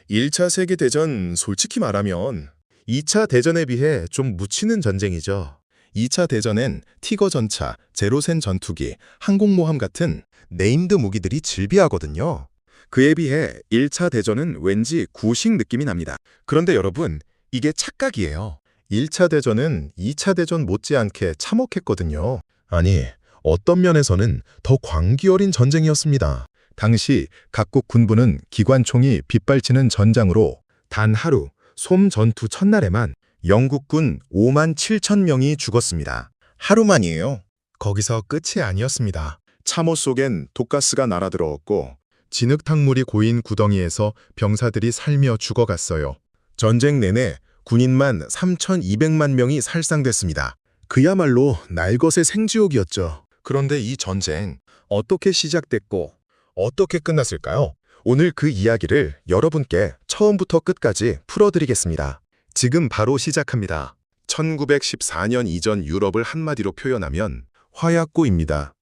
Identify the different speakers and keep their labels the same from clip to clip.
Speaker 1: 1차 세계대전 솔직히 말하면 2차 대전에 비해 좀 묻히는 전쟁이죠. 2차 대전엔 티거 전차, 제로센 전투기, 항공모함 같은 네임드 무기들이 즐비하거든요. 그에 비해 1차 대전은 왠지 구식 느낌이 납니다. 그런데 여러분, 이게 착각이에요. 1차 대전은 2차 대전 못지않게 참혹했거든요. 아니, 어떤 면에서는 더 광기 어린 전쟁이었습니다. 당시 각국 군부는 기관총이 빗발치는 전장으로 단 하루 솜 전투 첫날에만 영국군 5만 7천 명이 죽었습니다. 하루만이에요. 거기서 끝이 아니었습니다. 참호 속엔 독가스가 날아들어왔고 진흙탕물이 고인 구덩이에서 병사들이 살며 죽어갔어요. 전쟁 내내 군인만 3,200만 명이 살상됐습니다. 그야말로 날것의 생지옥이었죠. 그런데 이 전쟁 어떻게 시작됐고 어떻게 끝났을까요? 오늘 그 이야기를 여러분께 처음부터 끝까지 풀어드리겠습니다. 지금 바로 시작합니다. 1914년 이전 유럽을 한마디로 표현하면 화약고입니다.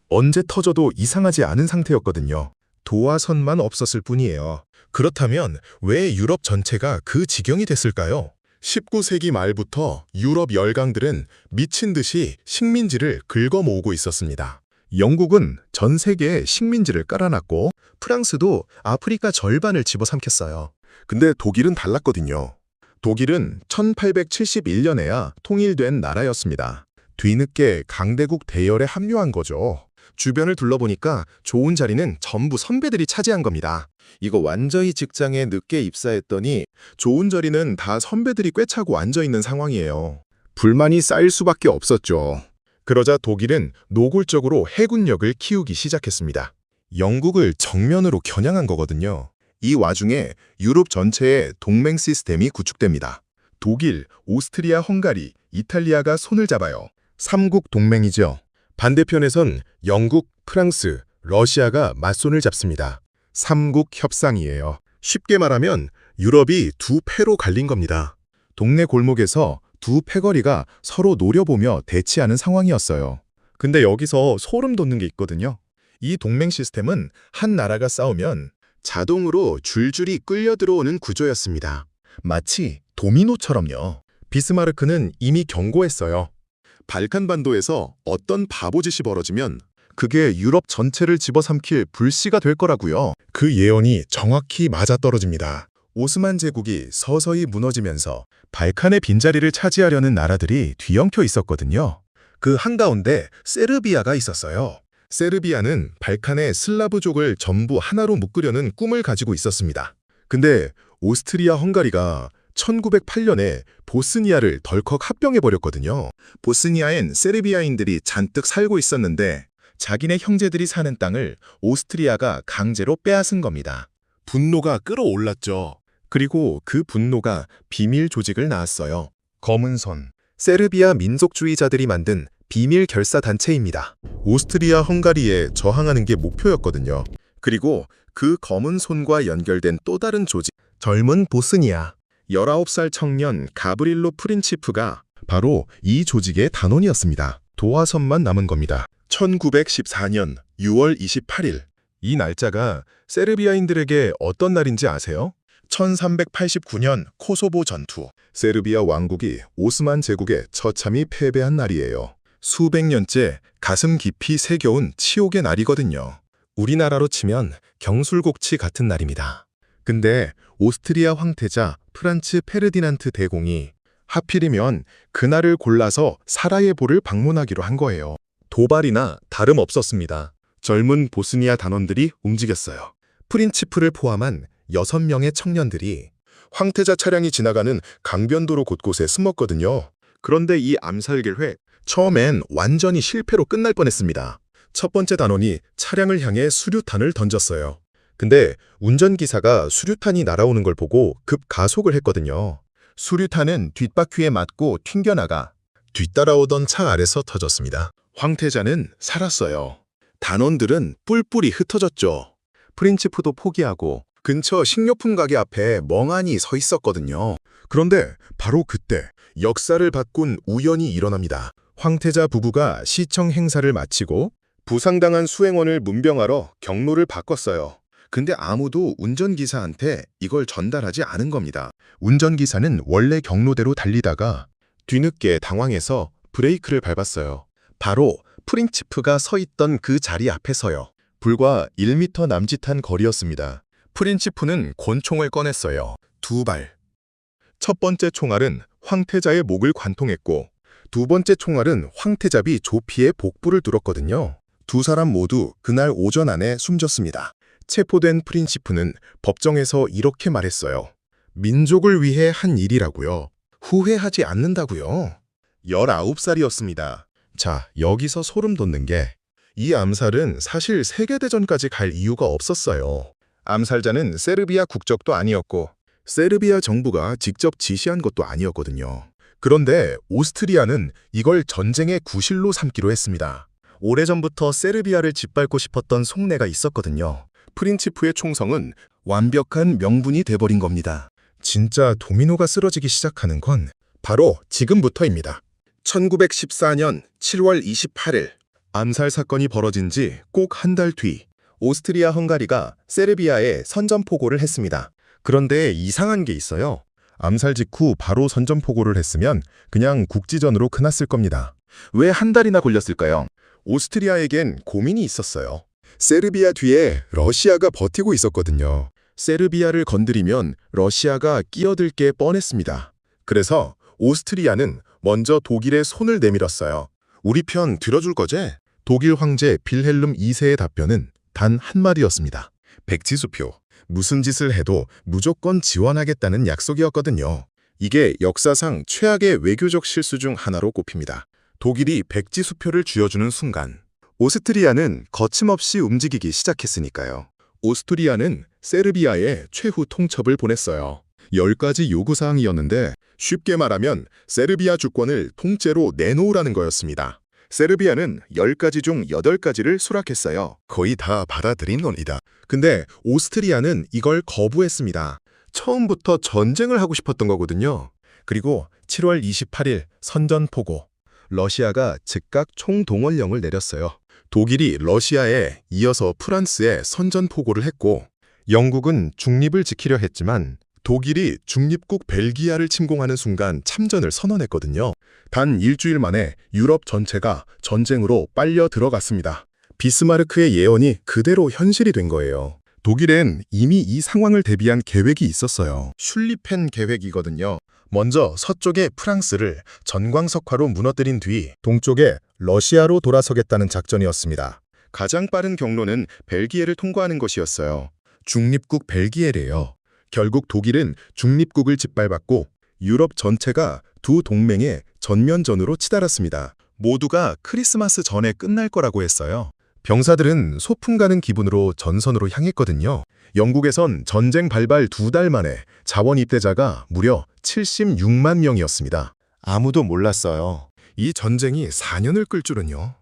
Speaker 1: 언제 터져도 이상하지 않은 상태였거든요. 도화선만 없었을 뿐이에요. 그렇다면 왜 유럽 전체가 그 지경이 됐을까요? 19세기 말부터 유럽 열강들은 미친 듯이 식민지를 긁어모으고 있었습니다. 영국은 전 세계에 식민지를 깔아놨고 프랑스도 아프리카 절반을 집어삼켰어요. 근데 독일은 달랐거든요. 독일은 1871년에야 통일된 나라였습니다. 뒤늦게 강대국 대열에 합류한 거죠. 주변을 둘러보니까 좋은 자리는 전부 선배들이 차지한 겁니다. 이거 완전히 직장에 늦게 입사했더니 좋은 자리는 다 선배들이 꿰차고 앉아있는 상황이에요. 불만이 쌓일 수밖에 없었죠. 그러자 독일은 노골적으로 해군력을 키우기 시작했습니다. 영국을 정면으로 겨냥한 거거든요. 이 와중에 유럽 전체에 동맹 시스템이 구축됩니다. 독일, 오스트리아, 헝가리, 이탈리아가 손을 잡아요. 3국 동맹이죠. 반대편에선 영국, 프랑스, 러시아가 맞손을 잡습니다. 3국 협상이에요. 쉽게 말하면 유럽이 두 패로 갈린 겁니다. 동네 골목에서 두 패거리가 서로 노려보며 대치하는 상황이었어요. 근데 여기서 소름 돋는 게 있거든요. 이 동맹 시스템은 한 나라가 싸우면 자동으로 줄줄이 끌려 들어오는 구조였습니다. 마치 도미노처럼요. 비스마르크는 이미 경고했어요. 발칸반도에서 어떤 바보짓이 벌어지면 그게 유럽 전체를 집어삼킬 불씨가 될 거라고요. 그 예언이 정확히 맞아떨어집니다. 오스만 제국이 서서히 무너지면서 발칸의 빈자리를 차지하려는 나라들이 뒤엉켜 있었거든요. 그 한가운데 세르비아가 있었어요. 세르비아는 발칸의 슬라브족을 전부 하나로 묶으려는 꿈을 가지고 있었습니다. 근데 오스트리아 헝가리가 1908년에 보스니아를 덜컥 합병해버렸거든요. 보스니아엔 세르비아인들이 잔뜩 살고 있었는데 자기네 형제들이 사는 땅을 오스트리아가 강제로 빼앗은 겁니다. 분노가 끌어올랐죠. 그리고 그 분노가 비밀 조직을 낳았어요. 검은 손, 세르비아 민족주의자들이 만든 비밀 결사 단체입니다. 오스트리아 헝가리에 저항하는 게 목표였거든요. 그리고 그 검은 손과 연결된 또 다른 조직, 젊은 보스니아. 19살 청년 가브릴로 프린치프가 바로 이 조직의 단원이었습니다. 도화선만 남은 겁니다. 1914년 6월 28일. 이 날짜가 세르비아인들에게 어떤 날인지 아세요? 1389년 코소보 전투. 세르비아 왕국이 오스만 제국에 처참히 패배한 날이에요. 수백 년째 가슴 깊이 새겨온 치욕의 날이거든요. 우리나라로 치면 경술곡치 같은 날입니다. 근데 오스트리아 황태자 프란츠 페르디난트 대공이 하필이면 그날을 골라서 사라예보를 방문하기로 한 거예요. 도발이나 다름없었습니다. 젊은 보스니아 단원들이 움직였어요. 프린치프를 포함한 6명의 청년들이 황태자 차량이 지나가는 강변도로 곳곳에 숨었거든요. 그런데 이 암살 계획, 처음엔 완전히 실패로 끝날 뻔했습니다. 첫 번째 단원이 차량을 향해 수류탄을 던졌어요. 근데 운전기사가 수류탄이 날아오는 걸 보고 급가속을 했거든요. 수류탄은 뒷바퀴에 맞고 튕겨나가 뒤따라오던 차 아래서 터졌습니다. 황태자는 살았어요. 단원들은 뿔뿔이 흩어졌죠. 프린치프도 포기하고 근처 식료품 가게 앞에 멍하니 서 있었거든요. 그런데 바로 그때 역사를 바꾼 우연이 일어납니다. 황태자 부부가 시청 행사를 마치고 부상당한 수행원을 문병하러 경로를 바꿨어요. 근데 아무도 운전기사한테 이걸 전달하지 않은 겁니다. 운전기사는 원래 경로대로 달리다가 뒤늦게 당황해서 브레이크를 밟았어요. 바로 프린치프가 서 있던 그 자리 앞에서요. 불과 1m 남짓한 거리였습니다. 프린치프는 권총을 꺼냈어요. 2발. 첫 번째 총알은 황태자의 목을 관통했고 두 번째 총알은 황태잡이 조피의 복부를 뚫었거든요. 두 사람 모두 그날 오전 안에 숨졌습니다. 체포된 프린치프는 법정에서 이렇게 말했어요. 민족을 위해 한 일이라고요. 후회하지 않는다고요. 19살이었습니다. 자, 여기서 소름 돋는 게 이 암살은 사실 세계대전까지 갈 이유가 없었어요. 암살자는 세르비아 국적도 아니었고 세르비아 정부가 직접 지시한 것도 아니었거든요. 그런데 오스트리아는 이걸 전쟁의 구실로 삼기로 했습니다. 오래전부터 세르비아를 짓밟고 싶었던 속내가 있었거든요. 프린치프의 총성은 완벽한 명분이 돼버린 겁니다. 진짜 도미노가 쓰러지기 시작하는 건 바로 지금부터입니다. 1914년 7월 28일 암살 사건이 벌어진 지 꼭 한 달 뒤 오스트리아 헝가리가 세르비아에 선전포고를 했습니다. 그런데 이상한 게 있어요. 암살 직후 바로 선전포고를 했으면 그냥 국지전으로 끝났을 겁니다. 왜 한 달이나 걸렸을까요? 오스트리아에겐 고민이 있었어요. 세르비아 뒤에 러시아가 버티고 있었거든요. 세르비아를 건드리면 러시아가 끼어들 게 뻔했습니다. 그래서 오스트리아는 먼저 독일의 손을 내밀었어요. 우리 편 들어줄 거지? 독일 황제 빌헬름 2세의 답변은 단 한마디였습니다. 백지수표. 무슨 짓을 해도 무조건 지원하겠다는 약속이었거든요. 이게 역사상 최악의 외교적 실수 중 하나로 꼽힙니다. 독일이 백지수표를 쥐어주는 순간 오스트리아는 거침없이 움직이기 시작했으니까요. 오스트리아는 세르비아에 최후 통첩을 보냈어요. 10가지 요구사항이었는데 쉽게 말하면 세르비아 주권을 통째로 내놓으라는 거였습니다. 세르비아는 10가지 중 8가지를 수락했어요. 거의 다 받아들인 논이다. 근데 오스트리아는 이걸 거부했습니다. 처음부터 전쟁을 하고 싶었던 거거든요. 그리고 7월 28일 선전포고. 러시아가 즉각 총동원령을 내렸어요. 독일이 러시아에 이어서 프랑스에 선전포고를 했고 영국은 중립을 지키려 했지만 독일이 중립국 벨기아를 침공하는 순간 참전을 선언했거든요. 단 일주일 만에 유럽 전체가 전쟁으로 빨려 들어갔습니다. 비스마르크의 예언이 그대로 현실이 된 거예요. 독일엔 이미 이 상황을 대비한 계획이 있었어요. 슐리펜 계획이거든요. 먼저 서쪽의 프랑스를 전광석화로 무너뜨린 뒤 동쪽에 러시아로 돌아서겠다는 작전이었습니다. 가장 빠른 경로는 벨기에를 통과하는 것이었어요. 중립국 벨기에래요. 결국 독일은 중립국을 짓밟았고 유럽 전체가 두 동맹의 전면전으로 치달았습니다. 모두가 크리스마스 전에 끝날 거라고 했어요. 병사들은 소풍 가는 기분으로 전선으로 향했거든요. 영국에선 전쟁 발발 2달 만에 자원 입대자가 무려 76만 명이었습니다. 아무도 몰랐어요. 이 전쟁이 4년을 끌 줄은요.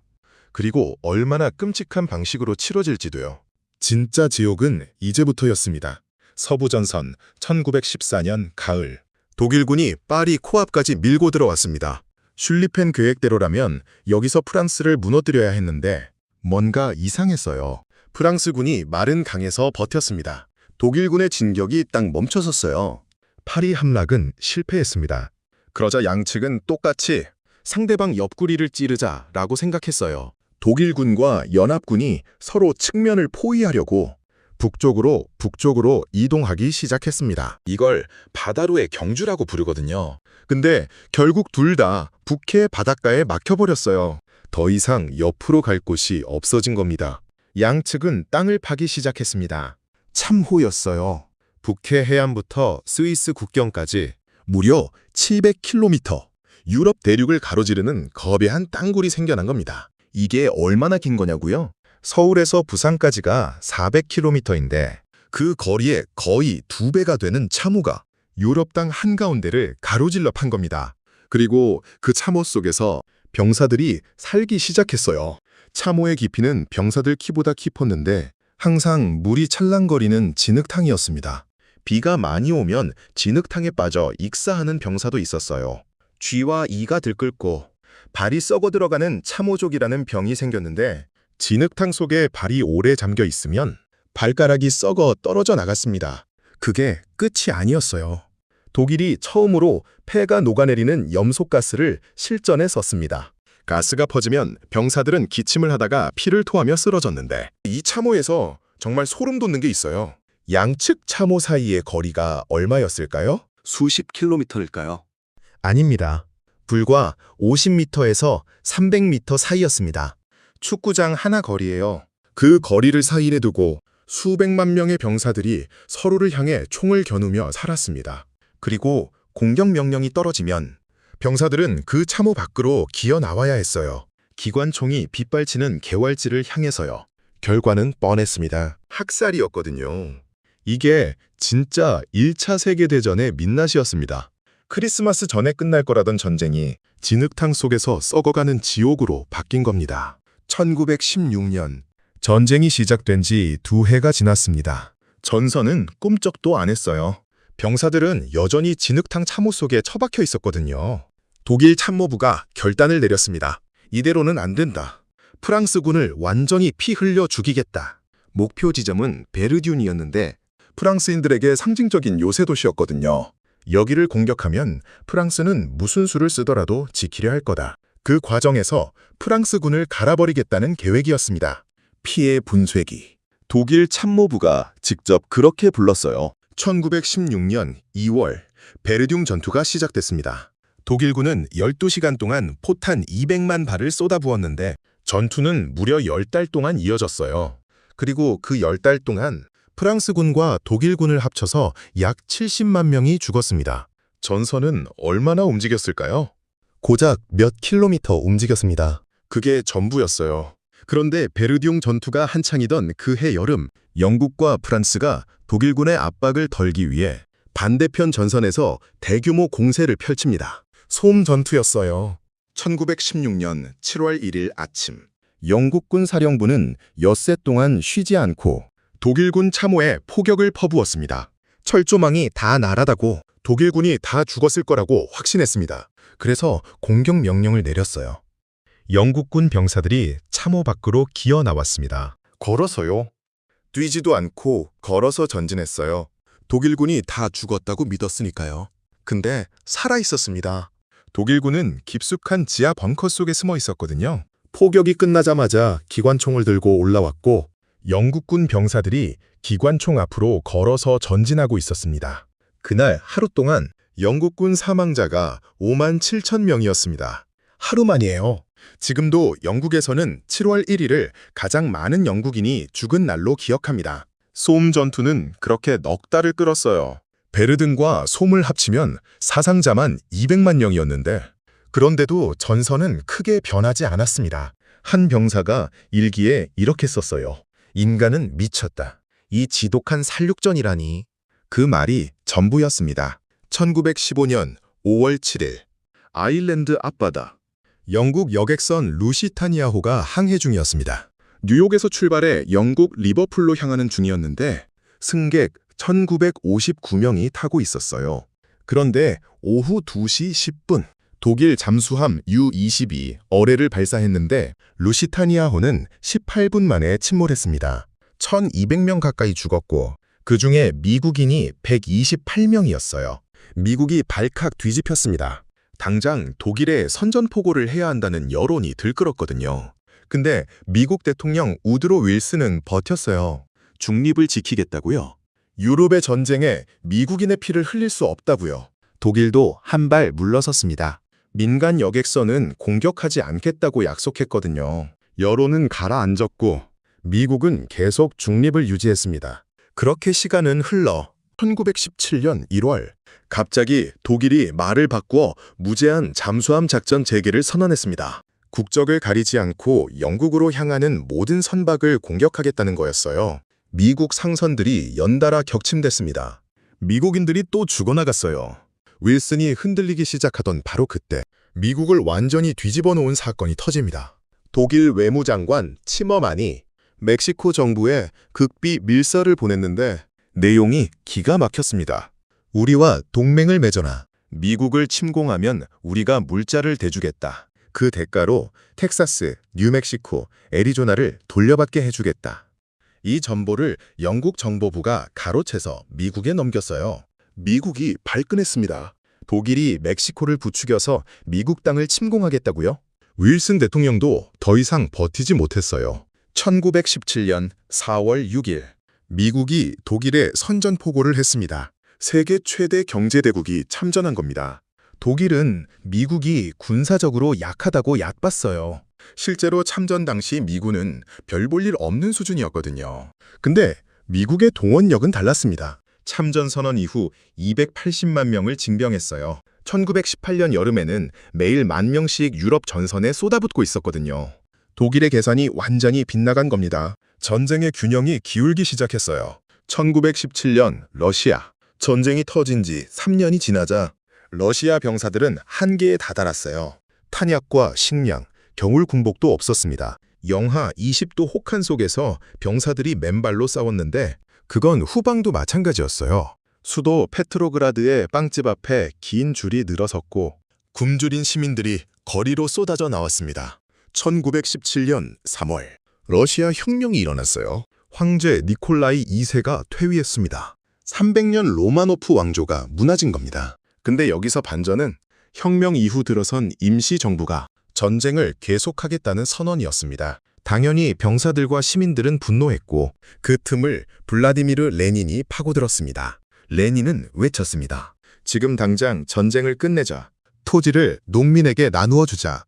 Speaker 1: 그리고 얼마나 끔찍한 방식으로 치러질지도요. 진짜 지옥은 이제부터였습니다. 서부전선 1914년 가을 독일군이 파리 코앞까지 밀고 들어왔습니다. 슐리펜 계획대로라면 여기서 프랑스를 무너뜨려야 했는데 뭔가 이상했어요. 프랑스군이 마른 강에서 버텼습니다. 독일군의 진격이 딱 멈춰섰어요. 파리 함락은 실패했습니다. 그러자 양측은 똑같이 상대방 옆구리를 찌르자라고 생각했어요. 독일군과 연합군이 서로 측면을 포위하려고 북쪽으로 이동하기 시작했습니다. 이걸 바다로의 경주라고 부르거든요. 근데 결국 둘 다 북해 바닷가에 막혀버렸어요. 더 이상 옆으로 갈 곳이 없어진 겁니다. 양측은 땅을 파기 시작했습니다. 참호였어요. 북해 해안부터 스위스 국경까지 무려 700km, 유럽 대륙을 가로지르는 거대한 땅굴이 생겨난 겁니다. 이게 얼마나 긴 거냐고요? 서울에서 부산까지가 400km인데 그 거리에 거의 2배가 되는 참호가 유럽 땅 한가운데를 가로질러 판 겁니다. 그리고 그 참호 속에서 병사들이 살기 시작했어요. 참호의 깊이는 병사들 키보다 깊었는데 항상 물이 찰랑거리는 진흙탕이었습니다. 비가 많이 오면 진흙탕에 빠져 익사하는 병사도 있었어요. 쥐와 이가 들끓고 발이 썩어 들어가는 참호족이라는 병이 생겼는데 진흙탕 속에 발이 오래 잠겨 있으면 발가락이 썩어 떨어져 나갔습니다. 그게 끝이 아니었어요. 독일이 처음으로 폐가 녹아내리는 염소가스를 실전에 썼습니다. 가스가 퍼지면 병사들은 기침을 하다가 피를 토하며 쓰러졌는데 이 참호에서 정말 소름 돋는 게 있어요. 양측 참호 사이의 거리가 얼마였을까요?
Speaker 2: 수십 킬로미터일까요?
Speaker 1: 아닙니다. 불과 50m에서 300m 사이였습니다. 축구장 하나 거리예요. 그 거리를 사이에 두고 수백만 명의 병사들이 서로를 향해 총을 겨누며 살았습니다. 그리고 공격 명령이 떨어지면 병사들은 그 참호 밖으로 기어 나와야 했어요. 기관총이 빗발치는 개활지를 향해서요. 결과는 뻔했습니다. 학살이었거든요. 이게 진짜 1차 세계대전의 민낯이었습니다. 크리스마스 전에 끝날 거라던 전쟁이 진흙탕 속에서 썩어가는 지옥으로 바뀐 겁니다. 1916년 전쟁이 시작된 지 2해가 지났습니다. 전선은 꿈쩍도 안 했어요. 병사들은 여전히 진흙탕 참호 속에 처박혀 있었거든요. 독일 참모부가 결단을 내렸습니다. 이대로는 안 된다. 프랑스군을 완전히 피 흘려 죽이겠다. 목표 지점은 베르듐이었는데 프랑스인들에게 상징적인 요새 도시였거든요. 여기를 공격하면 프랑스는 무슨 수를 쓰더라도 지키려 할 거다. 그 과정에서 프랑스군을 갈아버리겠다는 계획이었습니다. 피해 분쇄기. 독일 참모부가 직접 그렇게 불렀어요. 1916년 2월 베르듐 전투가 시작됐습니다. 독일군은 12시간 동안 포탄 200만 발을 쏟아부었는데 전투는 무려 10달 동안 이어졌어요. 그리고 그 10달 동안 프랑스군과 독일군을 합쳐서 약 70만 명이 죽었습니다. 전선은 얼마나 움직였을까요? 고작 몇 킬로미터 움직였습니다. 그게 전부였어요. 그런데 베르듐 전투가 한창이던 그 해 여름, 영국과 프랑스가 독일군의 압박을 덜기 위해 반대편 전선에서 대규모 공세를 펼칩니다. 소음 전투였어요. 1916년 7월 1일 아침, 영국군 사령부는 엿새 동안 쉬지 않고 독일군 참호에 포격을 퍼부었습니다. 철조망이 다 날아가고 독일군이 다 죽었을 거라고 확신했습니다. 그래서 공격 명령을 내렸어요. 영국군 병사들이 참호 밖으로 기어 나왔습니다. 걸어서요. 뛰지도 않고 걸어서 전진했어요. 독일군이 다 죽었다고 믿었으니까요. 근데 살아 있었습니다. 독일군은 깊숙한 지하 벙커 속에 숨어 있었거든요. 포격이 끝나자마자 기관총을 들고 올라왔고 영국군 병사들이 기관총 앞으로 걸어서 전진하고 있었습니다. 그날 하루 동안 영국군 사망자가 5만 7천 명이었습니다. 하루만이에요. 지금도 영국에서는 7월 1일을 가장 많은 영국인이 죽은 날로 기억합니다. 소음 전투는 그렇게 넉 달을 끌었어요. 베르든과 솜을 합치면 사상자만 200만 명이었는데 그런데도 전선은 크게 변하지 않았습니다. 한 병사가 일기에 이렇게 썼어요. 인간은 미쳤다. 이 지독한 살육전이라니. 그 말이 전부였습니다. 1915년 5월 7일 아일랜드 앞바다. 영국 여객선 루시타니아호가 항해 중이었습니다. 뉴욕에서 출발해 영국 리버풀로 향하는 중이었는데 승객 1959명이 타고 있었어요. 그런데 오후 2시 10분 독일 잠수함 U-22 어뢰를 발사했는데 루시타니아호는 18분 만에 침몰했습니다. 1200명 가까이 죽었고 그중에 미국인이 128명이었어요. 미국이 발칵 뒤집혔습니다. 당장 독일에 선전포고를 해야 한다는 여론이 들끓었거든요. 근데 미국 대통령 우드로 윌슨은 버텼어요. 중립을 지키겠다고요. 유럽의 전쟁에 미국인의 피를 흘릴 수 없다고요. 독일도 한 발 물러섰습니다. 민간 여객선은 공격하지 않겠다고 약속했거든요. 여론은 가라앉았고 미국은 계속 중립을 유지했습니다. 그렇게 시간은 흘러 1917년 1월 갑자기 독일이 말을 바꾸어 무제한 잠수함 작전 재개를 선언했습니다. 국적을 가리지 않고 영국으로 향하는 모든 선박을 공격하겠다는 거였어요. 미국 상선들이 연달아 격침됐습니다. 미국인들이 또 죽어나갔어요. 윌슨이 흔들리기 시작하던 바로 그때 미국을 완전히 뒤집어 놓은 사건이 터집니다. 독일 외무장관 치머만이 멕시코 정부에 극비 밀서를 보냈는데 내용이 기가 막혔습니다. 우리와 동맹을 맺어라. 미국을 침공하면 우리가 물자를 대주겠다. 그 대가로 텍사스, 뉴멕시코, 애리조나를 돌려받게 해주겠다. 이 정보를 영국 정보부가 가로채서 미국에 넘겼어요. 미국이 발끈했습니다. 독일이 멕시코를 부추겨서 미국 땅을 침공하겠다고요? 윌슨 대통령도 더 이상 버티지 못했어요. 1917년 4월 6일 미국이 독일에 선전포고를 했습니다. 세계 최대 경제대국이 참전한 겁니다. 독일은 미국이 군사적으로 약하다고 얕봤어요. 실제로 참전 당시 미군은 별 볼 일 없는 수준이었거든요. 근데 미국의 동원력은 달랐습니다. 참전 선언 이후 280만 명을 징병했어요. 1918년 여름에는 매일 10,000명씩 유럽 전선에 쏟아붓고 있었거든요. 독일의 계산이 완전히 빗나간 겁니다. 전쟁의 균형이 기울기 시작했어요. 1917년 러시아. 전쟁이 터진 지 3년이 지나자 러시아 병사들은 한계에 다다랐어요. 탄약과 식량, 겨울 군복도 없었습니다. 영하 20도 혹한 속에서 병사들이 맨발로 싸웠는데 그건 후방도 마찬가지였어요. 수도 페트로그라드의 빵집 앞에 긴 줄이 늘어섰고 굶주린 시민들이 거리로 쏟아져 나왔습니다. 1917년 3월 러시아 혁명이 일어났어요. 황제 니콜라이 2세가 퇴위했습니다. 300년 로마노프 왕조가 무너진 겁니다. 근데 여기서 반전은 혁명 이후 들어선 임시정부가 전쟁을 계속하겠다는 선언이었습니다. 당연히 병사들과 시민들은 분노했고 그 틈을 블라디미르 레닌이 파고들었습니다. 레닌은 외쳤습니다. 지금 당장 전쟁을 끝내자. 토지를 농민에게 나누어 주자.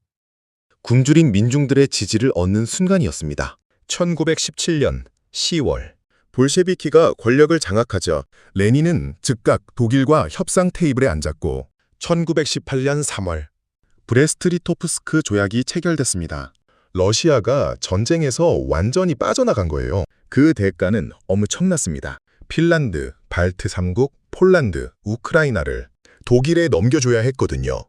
Speaker 1: 굶주린 민중들의 지지를 얻는 순간이었습니다. 1917년 10월 볼셰비키가 권력을 장악하자 레닌은 즉각 독일과 협상 테이블에 앉았고 1918년 3월 브레스트-리토프스크 조약이 체결됐습니다. 러시아가 전쟁에서 완전히 빠져나간 거예요. 그 대가는 엄청났습니다. 핀란드, 발트 3국, 폴란드, 우크라이나를 독일에 넘겨줘야 했거든요.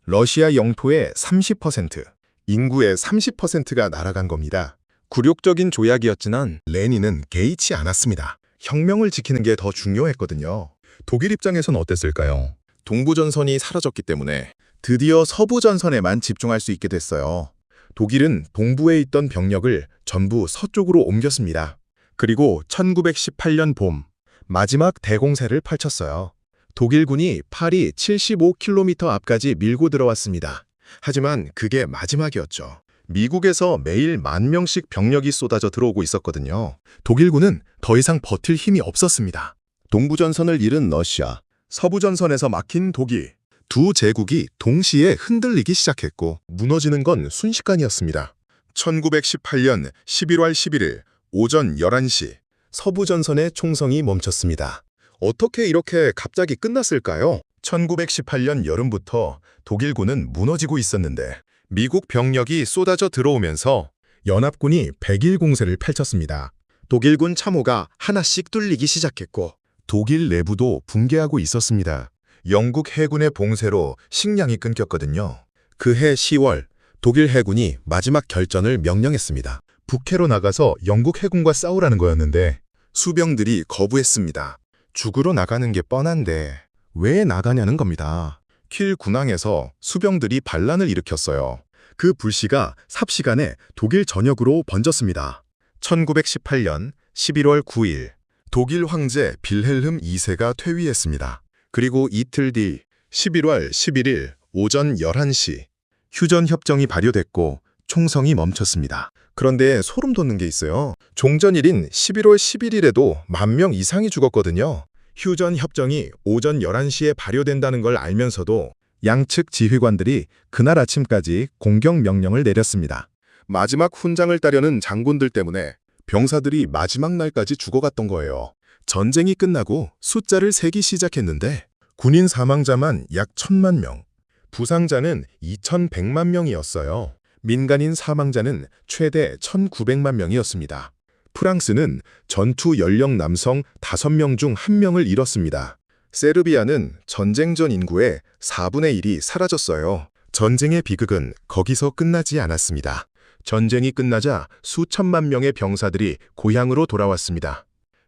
Speaker 1: 러시아 영토의 30%, 인구의 30%가 날아간 겁니다. 굴욕적인 조약이었지만 레닌은 개의치 않았습니다. 혁명을 지키는 게 더 중요했거든요. 독일 입장에선 어땠을까요? 동부전선이 사라졌기 때문에 드디어 서부전선에만 집중할 수 있게 됐어요. 독일은 동부에 있던 병력을 전부 서쪽으로 옮겼습니다. 그리고 1918년 봄, 마지막 대공세를 펼쳤어요. 독일군이 파리 75km 앞까지 밀고 들어왔습니다. 하지만 그게 마지막이었죠. 미국에서 매일 10,000명씩 병력이 쏟아져 들어오고 있었거든요. 독일군은 더 이상 버틸 힘이 없었습니다. 동부전선을 잃은 러시아, 서부전선에서 막힌 독일. 두 제국이 동시에 흔들리기 시작했고 무너지는 건 순식간이었습니다. 1918년 11월 11일 오전 11시 서부전선의 총성이 멈췄습니다. 어떻게 이렇게 갑자기 끝났을까요? 1918년 여름부터 독일군은 무너지고 있었는데 미국 병력이 쏟아져 들어오면서 연합군이 100일 공세를 펼쳤습니다. 독일군 참호가 하나씩 뚫리기 시작했고 독일 내부도 붕괴하고 있었습니다. 영국 해군의 봉쇄로 식량이 끊겼거든요. 그해 10월 독일 해군이 마지막 결전을 명령했습니다. 북해로 나가서 영국 해군과 싸우라는 거였는데 수병들이 거부했습니다. 죽으러 나가는 게 뻔한데 왜 나가냐는 겁니다. 킬 군항에서 수병들이 반란을 일으켰어요. 그 불씨가 삽시간에 독일 전역으로 번졌습니다. 1918년 11월 9일 독일 황제 빌헬름 2세가 퇴위했습니다. 그리고 이틀 뒤 11월 11일 오전 11시 휴전협정이 발효됐고 총성이 멈췄습니다. 그런데 소름 돋는 게 있어요. 종전일인 11월 11일에도 10,000명 이상이 죽었거든요. 휴전협정이 오전 11시에 발효된다는 걸 알면서도 양측 지휘관들이 그날 아침까지 공격 명령을 내렸습니다. 마지막 훈장을 따려는 장군들 때문에 병사들이 마지막 날까지 죽어갔던 거예요. 전쟁이 끝나고 숫자를 세기 시작했는데 군인 사망자만 약 1,000만 명, 부상자는 2,100만 명이었어요. 민간인 사망자는 최대 1,900만 명이었습니다. 프랑스는 전투 연령 남성 5명 중 1명을 잃었습니다. 세르비아는 전쟁 전 인구의 4분의 1이 사라졌어요. 전쟁의 비극은 거기서 끝나지 않았습니다. 전쟁이 끝나자 수천만 명의 병사들이 고향으로 돌아왔습니다.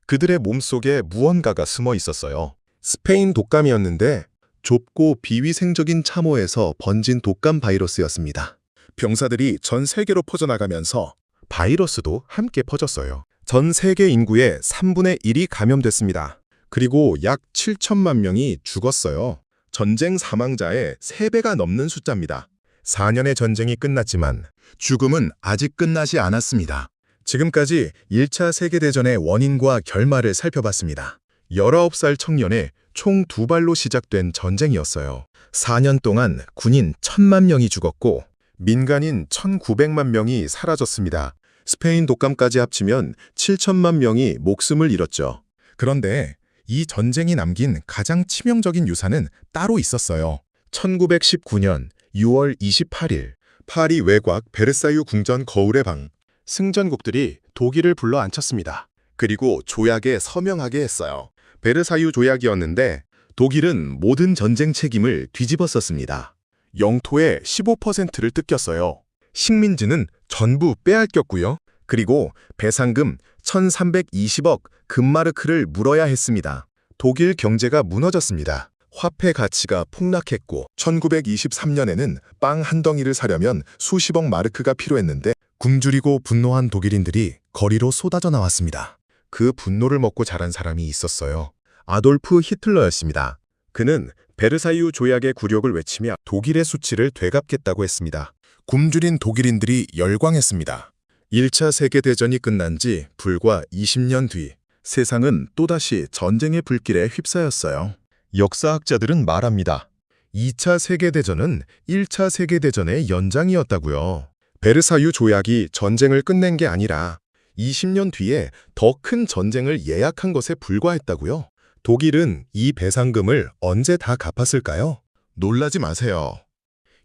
Speaker 1: 그들의 몸속에 무언가가 숨어 있었어요. 스페인 독감이었는데 좁고 비위생적인 참호에서 번진 독감 바이러스였습니다. 병사들이 전 세계로 퍼져나가면서 바이러스도 함께 퍼졌어요. 전 세계 인구의 3분의 1이 감염됐습니다. 그리고 약 7천만 명이 죽었어요. 전쟁 사망자의 3배가 넘는 숫자입니다. 4년의 전쟁이 끝났지만 죽음은 아직 끝나지 않았습니다. 지금까지 1차 세계대전의 원인과 결말을 살펴봤습니다. 19살 청년의 총 2발로 시작된 전쟁이었어요. 4년 동안 군인 1,000만 명이 죽었고 민간인 1,900만 명이 사라졌습니다. 스페인 독감까지 합치면 7천만 명이 목숨을 잃었죠. 그런데 이 전쟁이 남긴 가장 치명적인 유산은 따로 있었어요. 1919년 6월 28일 파리 외곽 베르사유 궁전 거울의 방. 승전국들이 독일을 불러 앉혔습니다. 그리고 조약에 서명하게 했어요. 베르사유 조약이었는데 독일은 모든 전쟁 책임을 뒤집었었습니다. 영토의 15%를 뜯겼어요. 식민지는 전부 빼앗겼고요. 그리고 배상금 1,320억 금마르크를 물어야 했습니다. 독일 경제가 무너졌습니다. 화폐 가치가 폭락했고 1923년에는 빵 한 덩이를 사려면 수십억 마르크가 필요했는데 굶주리고 분노한 독일인들이 거리로 쏟아져 나왔습니다. 그 분노를 먹고 자란 사람이 있었어요. 아돌프 히틀러였습니다. 그는 베르사유 조약의 굴욕을 외치며 독일의 수치를 되갚겠다고 했습니다. 굶주린 독일인들이 열광했습니다. 1차 세계대전이 끝난 지 불과 20년 뒤 세상은 또다시 전쟁의 불길에 휩싸였어요. 역사학자들은 말합니다. 2차 세계대전은 1차 세계대전의 연장이었다고요. 베르사유 조약이 전쟁을 끝낸 게 아니라 20년 뒤에 더 큰 전쟁을 예약한 것에 불과했다고요. 독일은 이 배상금을 언제 다 갚았을까요? 놀라지 마세요.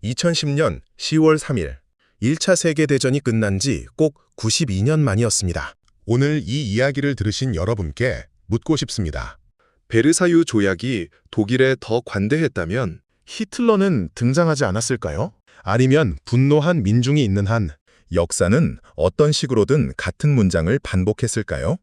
Speaker 1: 2010년 10월 3일 1차 세계대전이 끝난 지 꼭 92년 만이었습니다. 오늘 이 이야기를 들으신 여러분께 묻고 싶습니다. 베르사유 조약이 독일에 더 관대했다면 히틀러는 등장하지 않았을까요? 아니면 분노한 민중이 있는 한 역사는 어떤 식으로든 같은 문장을 반복했을까요?